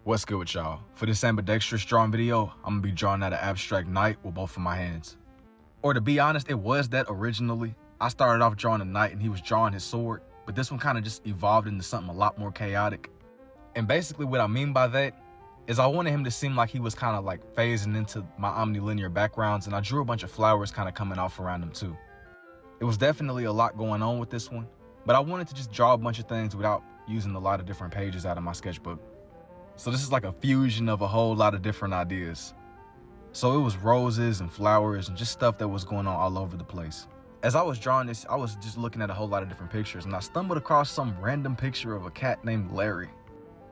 What's good with y'all? For this ambidextrous drawing video, I'm gonna be drawing out an abstract knight with both of my hands. Or to be honest, it was that originally. I started off drawing a knight and he was drawing his sword, but this one kind of just evolved into something a lot more chaotic. And basically what I mean by that is I wanted him to seem like he was kind of like phasing into my omnilinear backgrounds, and I drew a bunch of flowers kind of coming off around him too. It was definitely a lot going on with this one, but I wanted to just draw a bunch of things without using a lot of different pages out of my sketchbook. So this is like a fusion of a whole lot of different ideas. So it was roses and flowers and just stuff that was going on all over the place. As I was drawing this, I was just looking at a whole lot of different pictures, and I stumbled across some random picture of a cat named Larry.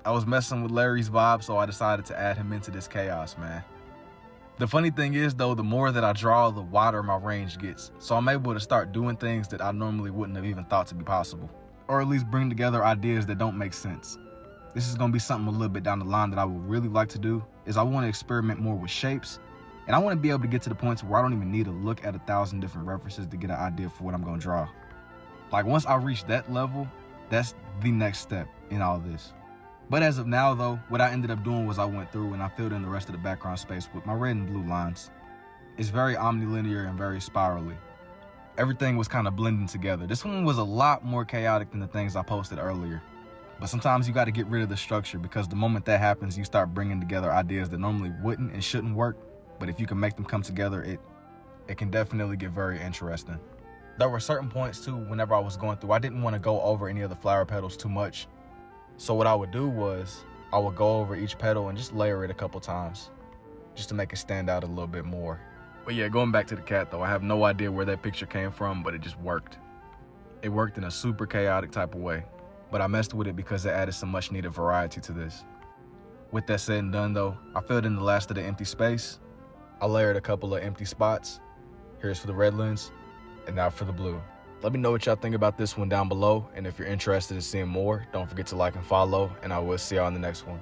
I was messing with Larry's vibe, so I decided to add him into this chaos, man. The funny thing is though, the more that I draw, the wider my range gets. So I'm able to start doing things that I normally wouldn't have even thought to be possible. Or at least bring together ideas that don't make sense. This is gonna be something a little bit down the line that I would really like to do, is I wanna experiment more with shapes. And I wanna be able to get to the point where I don't even need to look at 1,000 different references to get an idea for what I'm gonna draw. Like once I reach that level, that's the next step in all this. But as of now though, what I ended up doing was I went through and I filled in the rest of the background space with my red and blue lines. It's very omnilinear and very spirally. Everything was kind of blending together. This one was a lot more chaotic than the things I posted earlier. But sometimes you got to get rid of the structure, because the moment that happens, you start bringing together ideas that normally wouldn't and shouldn't work. But if you can make them come together, it can definitely get very interesting. There were certain points too, whenever I was going through, I didn't want to go over any of the flower petals too much. So what I would do was I would go over each petal and just layer it a couple times just to make it stand out a little bit more. But yeah, going back to the cat though, I have no idea where that picture came from, but it just worked. It worked in a super chaotic type of way, but I messed with it because it added some much needed variety to this. With that said and done though, I filled in the last of the empty space. I layered a couple of empty spots. Here's for the red lens, and now for the blue. Let me know what y'all think about this one down below, and if you're interested in seeing more, don't forget to like and follow, and I will see y'all in the next one.